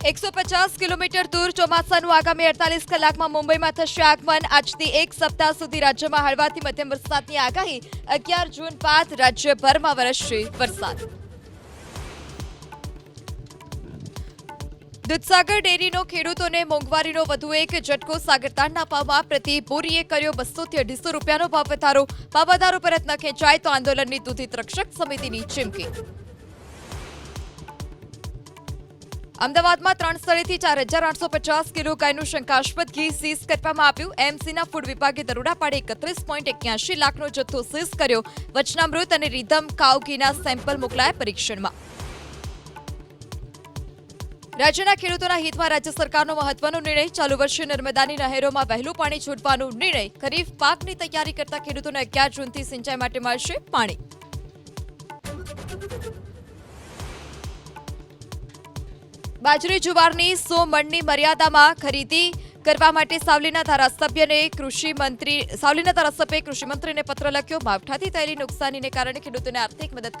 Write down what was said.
150 kilometre દૂર ચોમાસાનું આગામી 48 કલાકમાં મુંબઈમાં થશે આગમન। આજથી એક સપ્તાહ સુધી રાજ્યમાં હળવાથી મધ્યમ વરસાદની આગાહી। 11 જૂન બાદ રાજ્યભરમાં વરસશે વરસાદ। દૂધસાગર ડેરીનો ખેડૂતોને મોંઘવારીનો વધુ એક ઝટકો। સાગરતાણના ભાવમાં પ્રતિ બોરીએ કર્યો 200 થી 250 રૂપિયાનો ભાવ વધારો। ભાવ વધારો પરત ન ખેંચાય તો આંદોલનની દૂધિત રક્ષક સમિતિની ચીમકી। અમદાવાદમાં 3 સ્થળેથી 4850 કિલો ગાયનું શંકાસ્પદ ઘી સીઝ કરવામાં આવ્યું। એમસીના ફૂડ વિભાગે દરોડા પાડી 31.81 લાખનો જથ્થો સીઝ કર્યો। વચનામૃત અને રીધમ કાઉ ઘીના સેમ્પલ મોકલાયા પરીક્ષણમાં। રાજ્યના ખેડૂતોના હિતમાં રાજ્ય સરકારનો મહત્વનો નિર્ણય। ચાલુ વર્ષે નર્મદાની નહેરોમાં વહેલું પાણી છોડવાનો નિર્ણય। ખરીફ પાકની તૈયારી કરતા ખેડૂતોને 11 જૂનથી સિંચાઈ માટે મળશે પાણી। બાજરી જુવારની 100 મણની મર્યાદામાં ખરીદી કરવા માટે સાવલીના ધારાસભ્યએ કૃષિમંત્રીને પત્ર લખ્યો। માવઠાથી થયેલી નુકસાનીને કારણે ખેડૂતોને આર્થિક મદદ